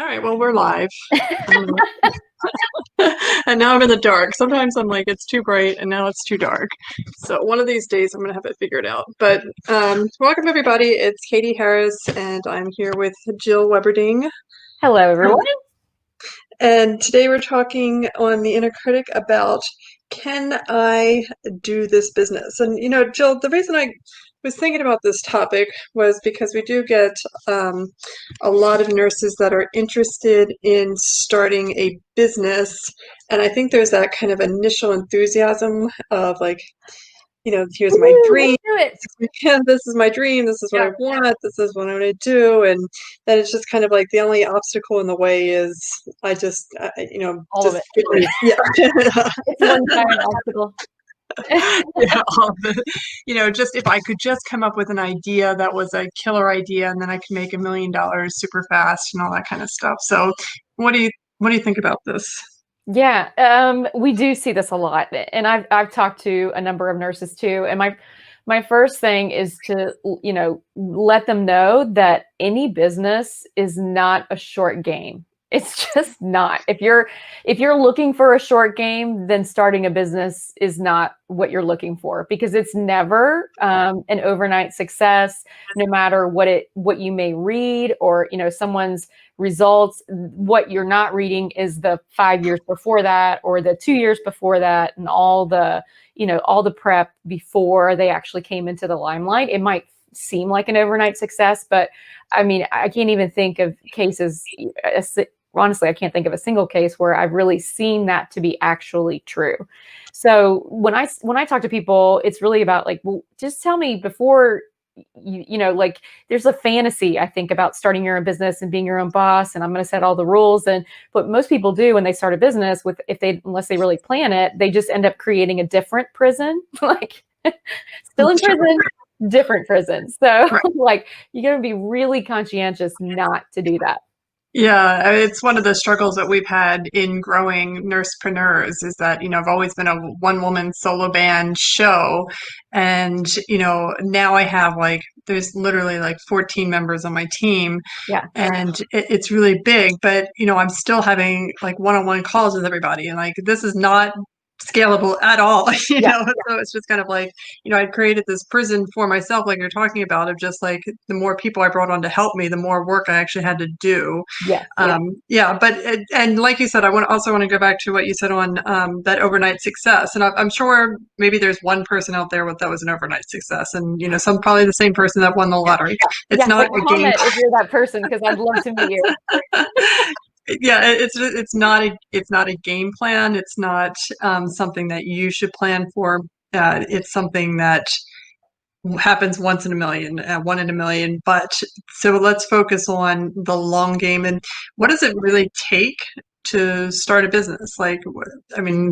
All right, well, we're live. Um, and now I'm in the dark. Sometimes I'm like, it's too bright, and now it's too dark. So one of these days I'm going to have it figured out. But welcome, everybody. It's Catie Harris, and I'm here with Jill Weberding. Hello, everyone. And today we're talking on the Inner Critic about, can I do this business? And, Jill, the reason I was thinking about this topic was because we do get a lot of nurses that are interested in starting a business. And I think there's that kind of initial enthusiasm of like, here's my dream. This is my dream. This is what I want. This is what I'm going to do. And then it's just kind of like the only obstacle in the way is all of it. Yeah. It's one giant obstacle. Yeah, all of it. Just if I could just come up with an idea that was a killer idea, and then I could make $1 million super fast and all that kind of stuff. So what do you think about this? Yeah, we do see this a lot, and I've talked to a number of nurses too. And my first thing is to let them know that any business is not a short game. It's just not. If you're looking for a short game, then starting a business is not what you're looking for, because it's never an overnight success. No matter what you may read, or someone's results, what you're not reading is the 5 years before that, or the 2 years before that, and all the prep before they actually came into the limelight. It might seem like an overnight success, but I mean, I can't even think of cases. Honestly, I can't think of a single case where I've really seen that to be actually true. So when I talk to people, it's really about like, well, just tell me before like, there's a fantasy, I think, about starting your own business and being your own boss, and I'm going to set all the rules. And what most people do when they start a business, unless they really plan it, they just end up creating a different prison, like still in prison, different prison. So like, you're going to be really conscientious not to do that. Yeah, it's one of the struggles that we've had in growing Nursepreneurs is that, I've always been a one-woman solo band show. And, now I have there's literally 14 members on my team. Yeah. And it's really big, but, I'm still having one-on-one calls with everybody. And this is not scalable at all, So it's just kind of I created this prison for myself, like you're talking about, of just the more people I brought on to help me, the more work I actually had to do. But and like you said, I also want to go back to what you said on that overnight success, and I'm sure maybe there's one person out there that was an overnight success, and probably the same person that won the lottery. It's not a game. If you're that person, because I'd love to meet you. Yeah, it's not a game plan. It's not something that you should plan for. It's something that happens once in a million, 1 in a million. But so let's focus on the long game. And what does it really take to start a business? What does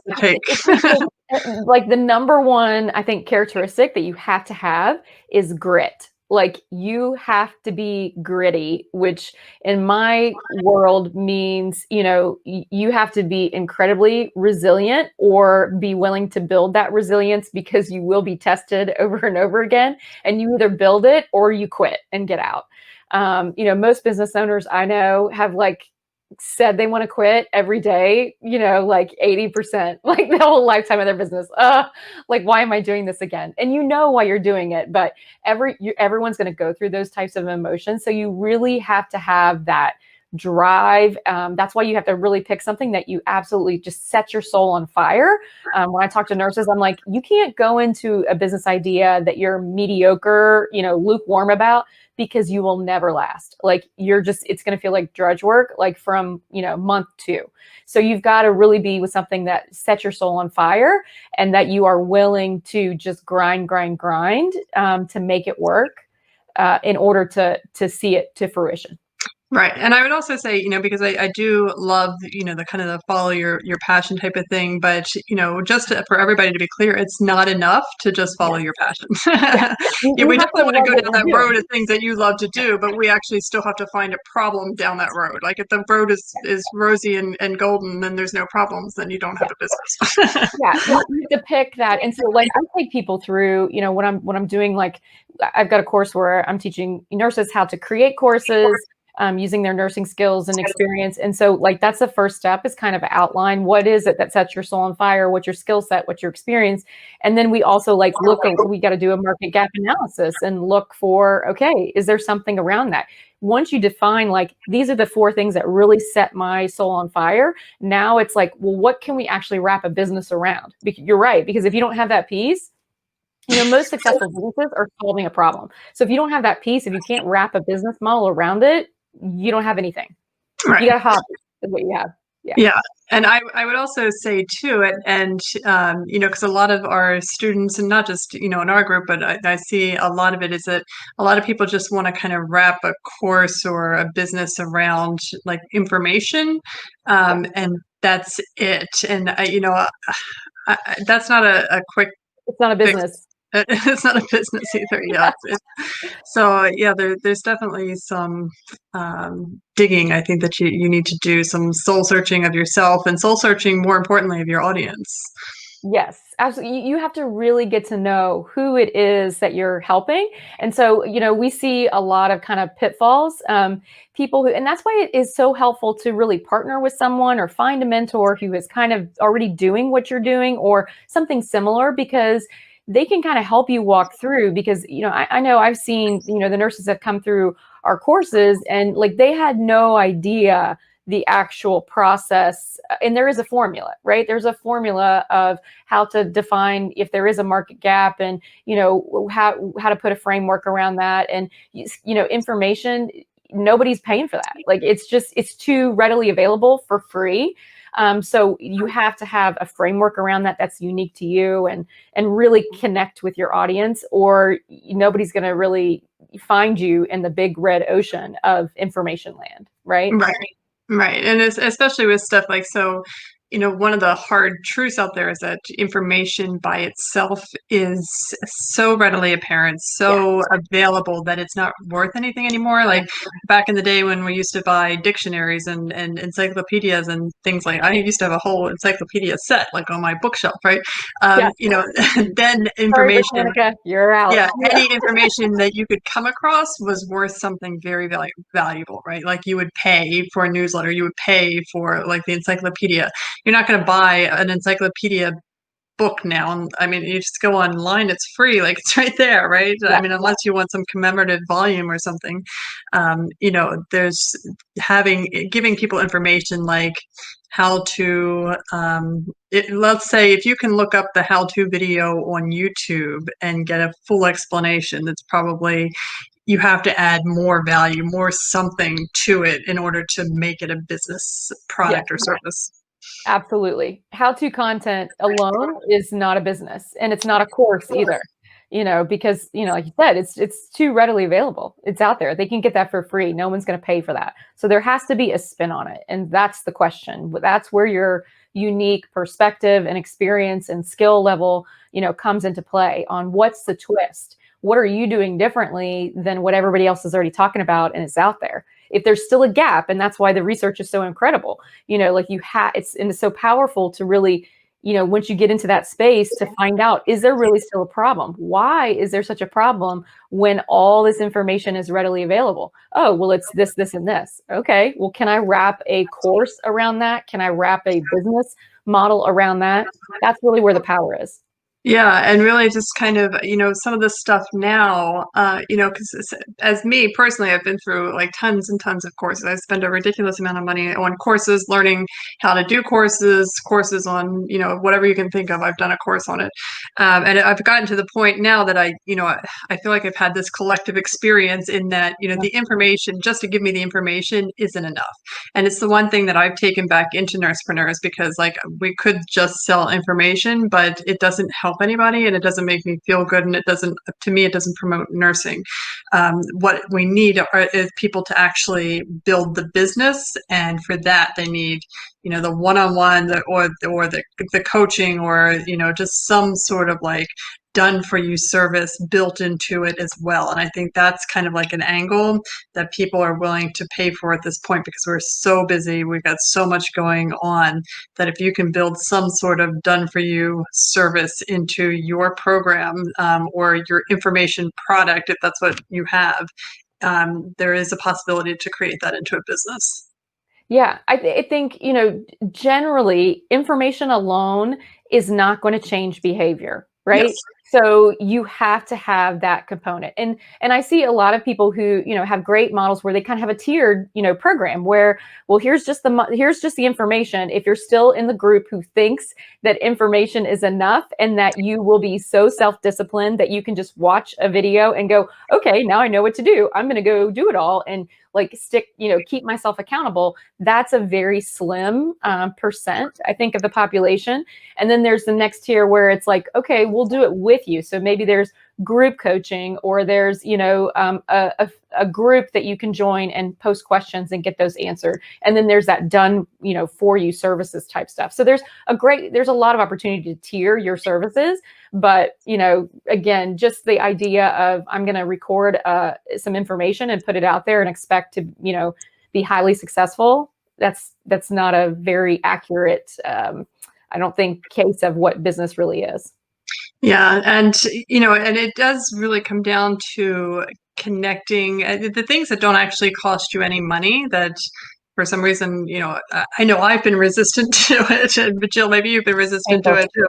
it take? The number one, I think, characteristic that you have to have is grit. You have to be gritty, which in my world means, you have to be incredibly resilient, or be willing to build that resilience, because you will be tested over and over again, and you either build it or you quit and get out. Most business owners I know have said they want to quit every day, 80%, the whole lifetime of their business. Why am I doing this again? And why you're doing it, but everyone's going to go through those types of emotions. So you really have to have that drive. That's why you have to really pick something that you absolutely just set your soul on fire. When I talk to nurses, I'm like, you can't go into a business idea that you're mediocre, lukewarm about, because you will never last. It's going to feel like drudge work, from, month 2. So you've got to really be with something that sets your soul on fire, and that you are willing to just grind, to make it work, in order to see it to fruition. Right. And I would also say, because I do love, the kind of the follow your passion type of thing, but, just for everybody to be clear, it's not enough to just follow your passion. We definitely want to go down that road of things that you love to do, but we actually still have to find a problem down that road. If the road is rosy and golden, then there's no problems, then you don't have a business. You need to pick that. And so I take people through, when I'm doing, I've got a course where I'm teaching nurses how to create courses, using their nursing skills and experience. And so like, that's the first step, is kind of outline what is it that sets your soul on fire, what's your skill set, what's your experience. And then we also like we got to do a market gap analysis and look for, okay, is there something around that? Once you define like, these are the 4 things that really set my soul on fire, now it's like, well, what can we actually wrap a business around? You're right, because if you don't have that piece, most successful businesses are solving a problem. So if you don't have that piece, if you can't wrap a business model around it, you don't have anything. Right. You got a hobby is what you have. Yeah. And I would also say too, and because a lot of our students, and not just, in our group, but I see a lot of it is that a lot of people just want to kind of wrap a course or a business around like information. And that's it. And, that's not a quick It's not a fix. business. It's not a business either. Yeah. So yeah, there's definitely some digging, I think, that you need to do, some soul searching of yourself, and soul searching, more importantly, of your audience. Yes, absolutely. You have to really get to know who it is that you're helping. And so, we see a lot of kind of pitfalls, people who, and that's why it is so helpful to really partner with someone or find a mentor who is kind of already doing what you're doing or something similar, because they can kind of help you walk through. Because, I know I've seen, the nurses that come through our courses, and like, they had no idea the actual process. And there is a formula, right? There's a formula of how to define if there is a market gap, and, how to put a framework around that. And, information, nobody's paying for that. Like, it's too readily available for free. So you have to have a framework around that that's unique to you, and really connect with your audience, or nobody's going to really find you in the big red ocean of information land, right? Right. And especially with stuff like, so, one of the hard truths out there is that information by itself is so readily apparent, so available, that it's not worth anything anymore. Like back in the day when we used to buy dictionaries and encyclopedias and things, like I used to have a whole encyclopedia set like on my bookshelf, right? Then information. Sorry, Britannica, you're out. Yeah, any information that you could come across was worth something very valuable, right? Like you would pay for a newsletter, you would pay for like the encyclopedia. You're not going to buy an encyclopedia book now. I mean, you just go online, it's free, like it's right there, right? Yeah. I mean, unless you want some commemorative volume or something, there's giving people information like how to, let's say if you can look up the how-to video on YouTube and get a full explanation, that's probably, you have to add more value, more something to it in order to make it a business product or service. Absolutely. How-to content alone is not a business, and it's not a course either, because, like you said, it's too readily available. It's out there. They can get that for free. No one's going to pay for that. So there has to be a spin on it. And that's the question. That's where your unique perspective and experience and skill level, comes into play on what's the twist. What are you doing differently than what everybody else is already talking about and it's out there? If there's still a gap, and that's why the research is so incredible, like it's so powerful to really, once you get into that space, to find out, is there really still a problem? Why is there such a problem when all this information is readily available? Oh, well, it's this, this, and this. Okay, well, can I wrap a course around that? Can I wrap a business model around that? That's really where the power is. Yeah, and really just kind of, some of the stuff now, because as me personally, I've been through like tons and tons of courses. I spend a ridiculous amount of money on courses, learning how to do courses on, whatever you can think of. I've done a course on it. And I've gotten to the point now that I feel like I've had this collective experience in that, the information, just to give me the information isn't enough. And it's the one thing that I've taken back into Nursepreneurs, because like we could just sell information, but it doesn't help anybody, and it doesn't make me feel good, and it doesn't promote nursing. What we need is people to actually build the business, and for that they need the one-on-one, or the coaching, or just some sort of like done for you service built into it as well. And I think that's kind of like an angle that people are willing to pay for at this point, because we're so busy, we've got so much going on, that if you can build some sort of done for you service into your program, or your information product, if that's what you have, there is a possibility to create that into a business. Yeah, I think, generally information alone is not going to change behavior, Yes. right? So you have to have that component. And I see a lot of people who, have great models where they kind of have a tiered, program where, well, here's just the information. If you're still in the group who thinks that information is enough and that you will be so self-disciplined that you can just watch a video and go, okay, now I know what to do. I'm going to go do it all and like keep myself accountable. That's a very slim percent, I think, of the population. And then there's the next tier where it's like, okay, we'll do it with you. So maybe there's group coaching, or there's, a group that you can join and post questions and get those answered. And then there's that done, for you services type stuff. So there's a lot of opportunity to tier your services. But, again, just the idea of I'm going to record some information and put it out there and expect to, be highly successful. That's not a very accurate, I don't think, case of what business really is. Yeah, and and it does really come down to connecting the things that don't actually cost you any money, that for some reason, I know I've been resistant to it, but Jill, maybe you've been resistant to Painful. it too.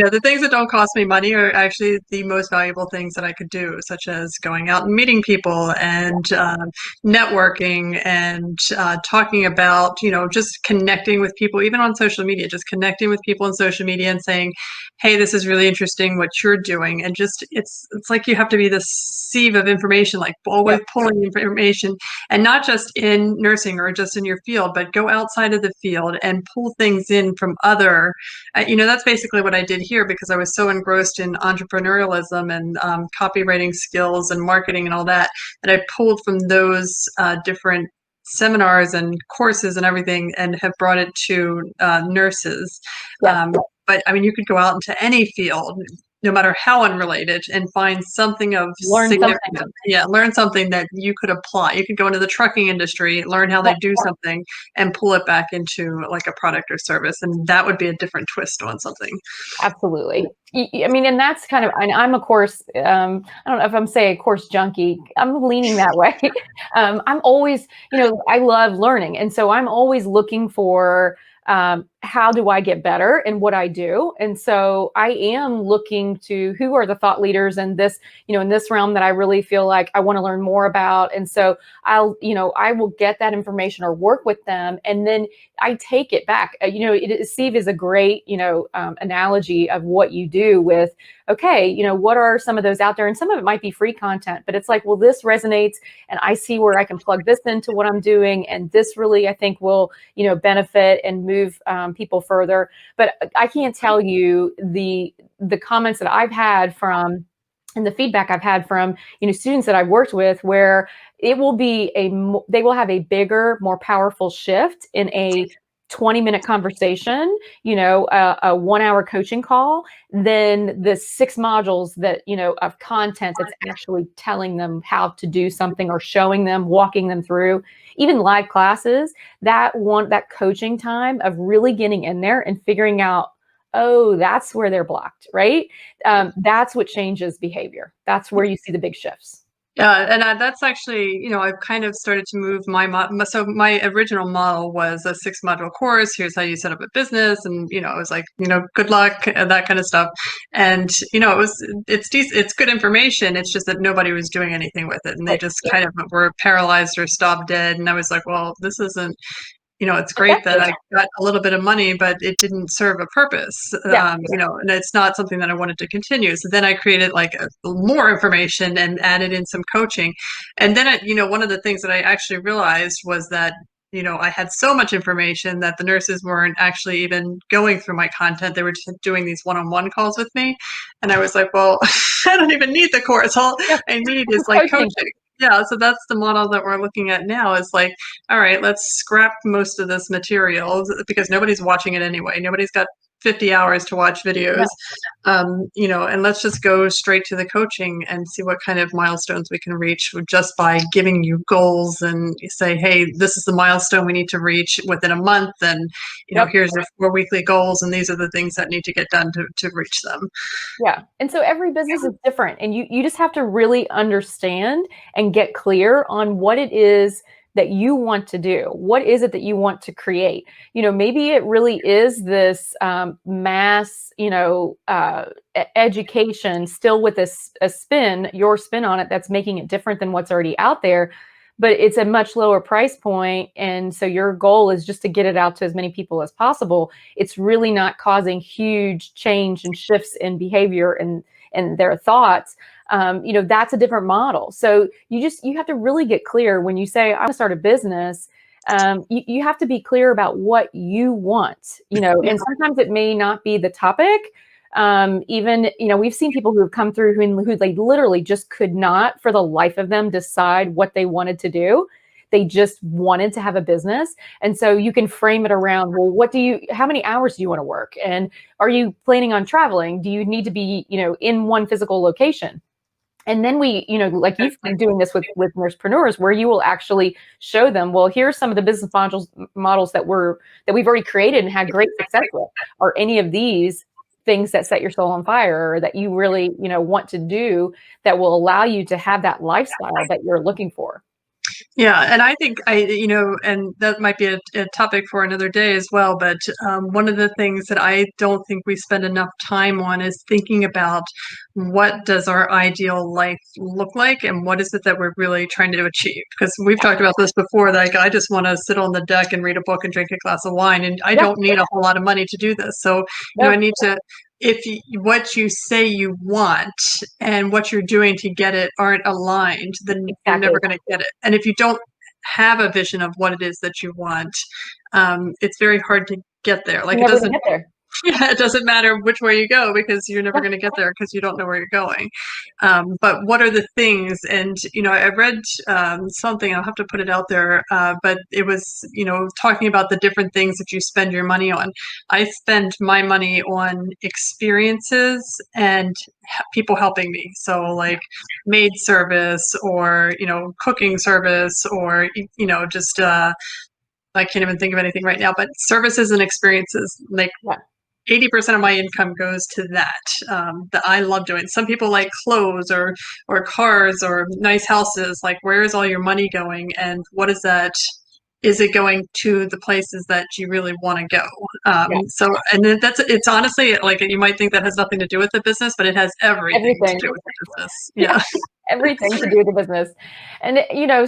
But the things that don't cost me money are actually the most valuable things that I could do, such as going out and meeting people and networking and talking about, just connecting with people, even on social media, just connecting with people on social media and saying, hey, this is really interesting what you're doing. And just, it's like you have to be this sieve of information, like always pulling information, and not just in nursing or just in your field, but go outside of the field and pull things in from other, that's basically what I did here, because I was so engrossed in entrepreneurialism and copywriting skills and marketing and all that, that I pulled from those different seminars and courses and everything, and have brought it to nurses. Yes. But I mean, you could go out into any field, no matter how unrelated, and find something of Learn something. significance. Yeah, learn something that you could apply. You could go into the trucking industry, learn how they do something, and pull it back into like a product or service. And that would be a different twist on something. Absolutely. I mean, and that's kind of, I'm a course, I don't know if I'm saying a course junkie. I'm leaning that way. I'm always, I love learning. And so I'm always looking for, how do I get better in what I do? And so I am looking to who are the thought leaders in this, in this realm that I really feel like I want to learn more about. And so I will get that information or work with them, and then I take it back. Steve is a great, analogy of what you do with, okay, what are some of those out there? And some of it might be free content, but it's like, well, this resonates and I see where I can plug this into what I'm doing. And this really, I think, will, benefit and move people further. But I can't tell you the comments that I've had from, and the feedback I've had from, students that I've worked with, where it will be they will have a bigger, more powerful shift in a 20-minute conversation, a 1-hour coaching call, than the 6 modules that, of content that's actually telling them how to do something, or showing them, walking them through. Even live classes, that coaching time of really getting in there and figuring out, oh, that's where they're blocked, right? That's what changes behavior. That's where you see the big shifts. Yeah, and that's actually, I've kind of started to move so my original model was a 6-module course. Here's how you set up a business, and it was like, good luck and that kind of stuff. And it's good information. It's just that nobody was doing anything with it, and they just kind of were paralyzed or stopped dead. And I was like, well, this isn't. It's great that I got a little bit of money, but it didn't serve a purpose, and it's not something that I wanted to continue. So then I created like more information and added in some coaching. And then, one of the things that I actually realized was that, I had so much information that the nurses weren't actually even going through my content. They were just doing these one-on-one calls with me. And I was like, well, I don't even need the course. All I need is like coaching. Yeah, so that's the model that we're looking at now, is like, all right, let's scrap most of this material, because nobody's watching it anyway. Nobody's got 50 hours to watch Yeah. videos, and let's just go straight to the coaching and see what kind of milestones we can reach just by giving you goals and say, hey, this is the milestone we need to reach within a month. And, Yep. here's your 4 weekly goals. And these are the things that need to get done to reach them. Yeah. And so every business is different, and you just have to really understand and get clear on what it is that you want to do. What is it that you want to create? Maybe it really is this mass, education, still with a spin, your spin on it, that's making it different than what's already out there, but it's a much lower price point. And so your goal is just to get it out to as many people as possible. It's really not causing huge change and shifts in behavior and their thoughts. That's a different model. So you have to really get clear when you say, I want to start a business. You have to be clear about what you want, and sometimes it may not be the topic. Even, we've seen people who have come through who they literally just could not for the life of them decide what they wanted to do. They just wanted to have a business. And so you can frame it around, well, how many hours do you want to work? And are you planning on traveling? Do you need to be, in one physical location? And then we, like you've been doing this with entrepreneurs, where you will actually show them, well, here's some of the business models that we've already created and had great success with. Are any of these things that set your soul on fire, or that you really, want to do, that will allow you to have that lifestyle that you're looking for? Yeah, and I think and that might be a topic for another day as well. But one of the things that I don't think we spend enough time on is thinking about what does our ideal life look like, and what is it that we're really trying to achieve? Because we've talked about this before. Like, I just want to sit on the deck and read a book and drink a glass of wine, and I don't need a whole lot of money to do this. So, I need to. If what you say you want and what you're doing to get it aren't aligned, then you're never going to get it. And if you don't have a vision of what it is that you want, it's very hard to get there. Like, You're never gonna get there. Yeah, it doesn't matter which way you go, because you're never going to get there because you don't know where you're going. But what are the things? And, I read something, I'll have to put it out there, but it was, talking about the different things that you spend your money on. I spend my money on experiences and people helping me. So like maid service, or, cooking service, or, just, I can't even think of anything right now, but services and experiences, like 80% of my income goes to that I love doing. Some people like clothes or cars or nice houses. Like, where is all your money going, and what is that? Is it going to the places that you really want to go? So, and then it's honestly, like, you might think that has nothing to do with the business, but it has everything to do with the business. Yeah. Everything to do with the business. And,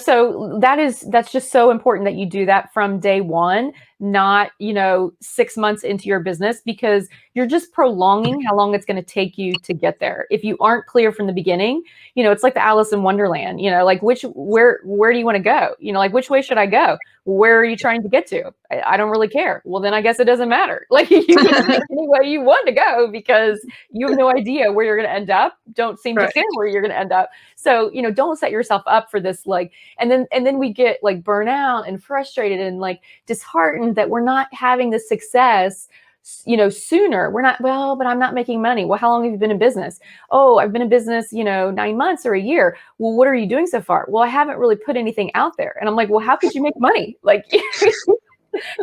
so that's just so important that you do that from day one, not, 6 months into your business, because you're just prolonging how long it's going to take you to get there. If you aren't clear from the beginning, it's like the Alice in Wonderland, like where do you want to go? Like, which way should I go? Where are you trying to get to? I don't really care. Well, then I guess it doesn't matter. Like, you can take any way you want to go, because you have no idea where you're going to end up. Don't seem to care where you're going to end up. So, don't set yourself up for this, like, and then we get like burnout and frustrated and like disheartened that we're not having the success, sooner. We're not, well, but I'm not making money. Well, how long have you been in business? Oh, I've been in business, 9 months or a year. Well, what are you doing so far? Well, I haven't really put anything out there. And I'm like, well, how could you make money? Like,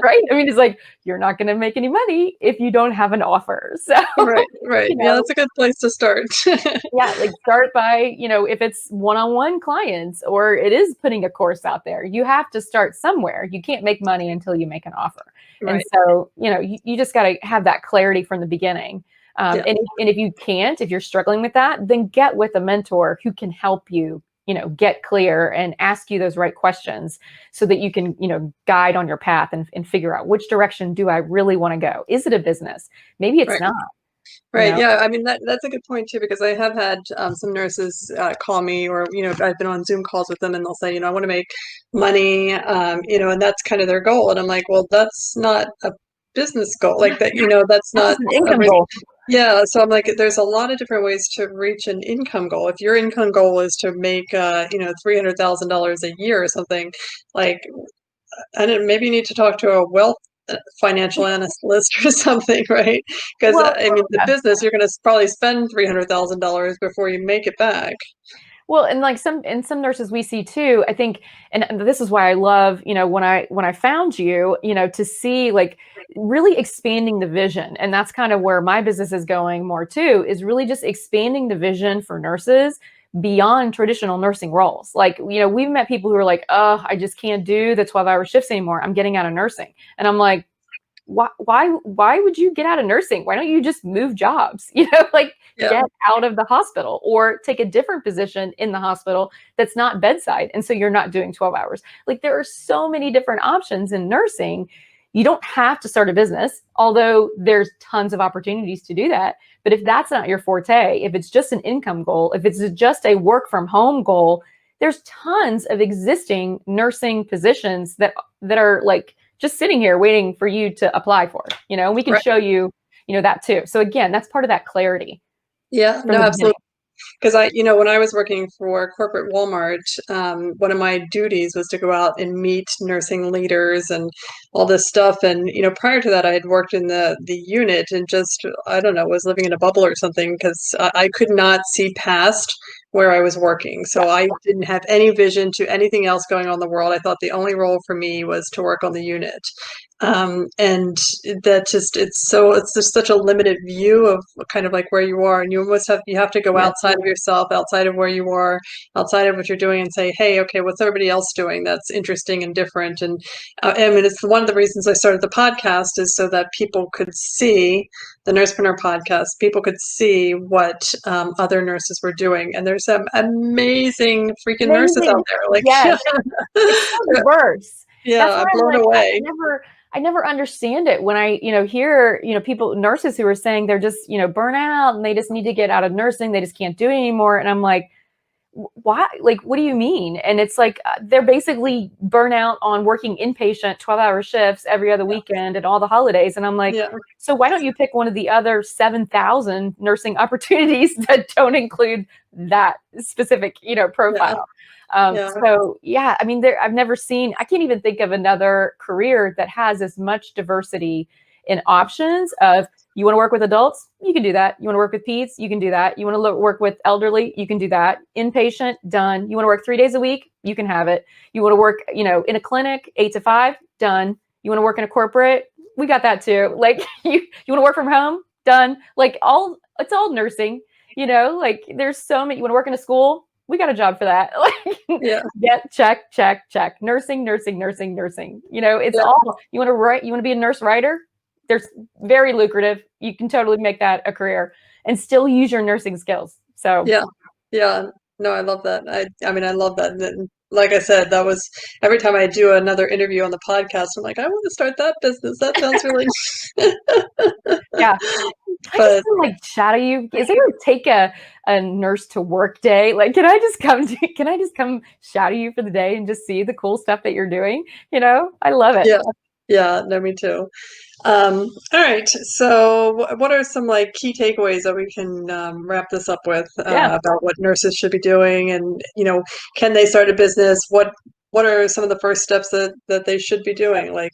right? I mean, it's like, you're not going to make any money if you don't have an offer. So, right. Yeah, that's a good place to start. Yeah, like start by, if it's one-on-one clients, or it is putting a course out there, you have to start somewhere. You can't make money until you make an offer. And so, you just got to have that clarity from the beginning. And if you can't, if you're struggling with that, then get with a mentor who can help you, get clear and ask you those right questions, so that you can, guide on your path and figure out, which direction do I really want to go? Is it a business? Maybe it's not. Right. Yeah. I mean, that's a good point too, because I have had some nurses call me, or, I've been on Zoom calls with them, and they'll say, I want to make money, and that's kind of their goal. And I'm like, well, that's not a business goal. Like that, that's not an income goal. Yeah. So I'm like, there's a lot of different ways to reach an income goal. If your income goal is to make, $300,000 a year or something, like, I don't, maybe you need to talk to a wealth financial analyst or something, right? Because Well, I mean, the yeah. business, you're going to probably spend $300,000 before you make it back. Well, and like some nurses we see too, I think, and this is why I love, when I found you, to see like really expanding the vision. And that's kind of where my business is going more too, is really just expanding the vision for nurses beyond traditional nursing roles. Like, we've met people who are like, oh, I just can't do the 12-hour shifts anymore. I'm getting out of nursing. And I'm like, why would you get out of nursing? Why don't you just move jobs? Like Yeah, get out of the hospital or take a different position in the hospital that's not bedside. And so you're not doing 12 hours. Like there are so many different options in nursing. You don't have to start a business, although there's tons of opportunities to do that. But if that's not your forte, if it's just an income goal, if it's just a work from home goal, there's tons of existing nursing positions that are like just sitting here waiting for you to apply for, we can right. show you, that too. So again, that's part of that clarity Yeah, from no, the beginning. absolutely. Because when I was working for corporate Walmart, one of my duties was to go out and meet nursing leaders and all this stuff. And, prior to that, I had worked in the unit and just, I don't know, was living in a bubble or something because I could not see past where I was working. So Yeah. I didn't have any vision to anything else going on in the world. I thought the only role for me was to work on the unit. And that it's just such a limited view of kind of like where you are, and you have to go Yeah. outside of yourself, outside of where you are, outside of what you're doing, and say, hey, okay, what's everybody else doing that's interesting and different? And I mean, it's one of the reasons I started the podcast is so that people could see the Nursepreneur podcast, people could see what other nurses were doing, and there's some amazing freaking nurses Amazing. out there, like Yes. It's so diverse. yeah, That's why I'm I'm blown like, away. I never understand it when I, hear, people, nurses who are saying they're just, burnt out and they just need to get out of nursing. They just can't do it anymore. And I'm like, why? Like, what do you mean? And it's like, they're basically burnout on working inpatient 12-hour shifts every other weekend and all the holidays. And I'm like, Yeah, so why don't you pick one of the other 7,000 nursing opportunities that don't include that specific, yeah, profile? yeah. So yeah, I mean, I can't even think of another career that has as much diversity in options of, you want to work with adults? You can do that. You want to work with peds? You can do that. You want to work with elderly? You can do that. Inpatient? Done. You want to work 3 days a week? You can have it. You want to work, in a clinic, 8 to 5? Done. You want to work in a corporate? We got that too. Like you want to work from home? Done. Like it's all nursing, like there's so many. You want to work in a school? We got a job for that. Like, Yeah, get check. Nursing. It's yeah, all, you want to write, you want to be a nurse writer? There's very lucrative. You can totally make that a career and still use your nursing skills. So yeah, yeah. No, I love that. I mean, I love that. And then, like I said, that was every time I do another interview on the podcast, I'm like, I want to start that business. That sounds really. yeah, I just But feel like shadow you. Is it going to take a nurse to work day? Like, can I just come shadow you for the day and just see the cool stuff that you're doing? I love it. yeah, yeah. No, me too. All right. So, what are some like key takeaways that we can wrap this up with Yeah. about what nurses should be doing, and can they start a business? What are some of the first steps that they should be doing? Like,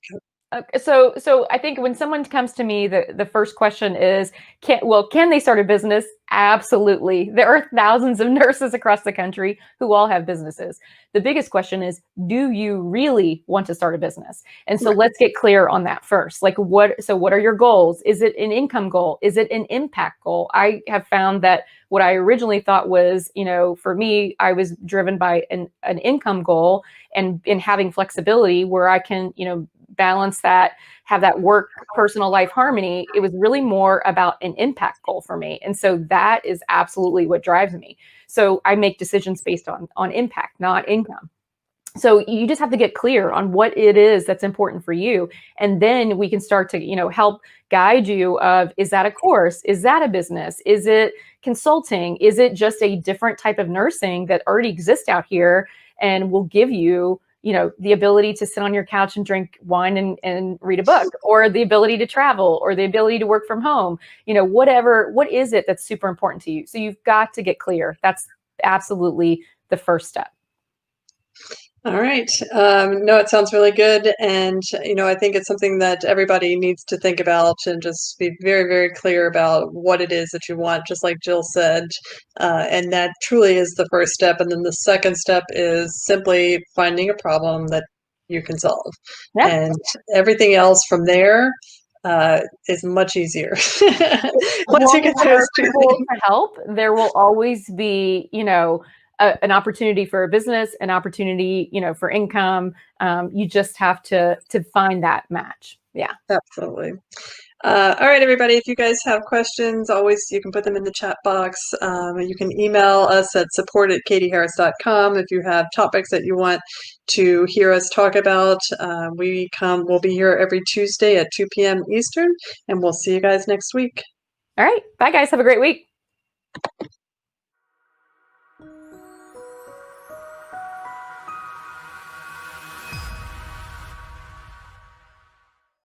So I think when someone comes to me, the first question is, can they start a business? Absolutely. There are thousands of nurses across the country who all have businesses. The biggest question is, do you really want to start a business? And so let's get clear on that first. Like what are your goals? Is it an income goal? Is it an impact goal? I have found that what I originally thought was, for me, I was driven by an income goal and in having flexibility where I can, balance that, have that work personal life harmony. It was really more about an impact goal for me. And so that is absolutely what drives me. So I make decisions based on impact, not income. So you just have to get clear on what it is that's important for you. And then we can start to, help guide you of, is that a course? Is that a business? Is it consulting? Is it just a different type of nursing that already exists out here and will give you, the ability to sit on your couch and drink wine and read a book, or the ability to travel, or the ability to work from home, what is it that's super important to you? So you've got to get clear. That's absolutely the first step. All right. No, it sounds really good. And, I think it's something that everybody needs to think about and just be very, very clear about what it is that you want, just like Jill said. And that truly is the first step. And then the second step is simply finding a problem that you can solve. Yeah. And everything else from there is much easier. Once you get There those are two people things. to help, there will always be, an opportunity for a business, an opportunity, for income. You just have to find that match. Yeah. Absolutely. All right, everybody, if you guys have questions, always you can put them in the chat box. You can email us at support@catieharris.com if you have topics that you want to hear us talk about. We'll be here every Tuesday at 2 p.m. Eastern, and we'll see you guys next week. All right. Bye, guys. Have a great week.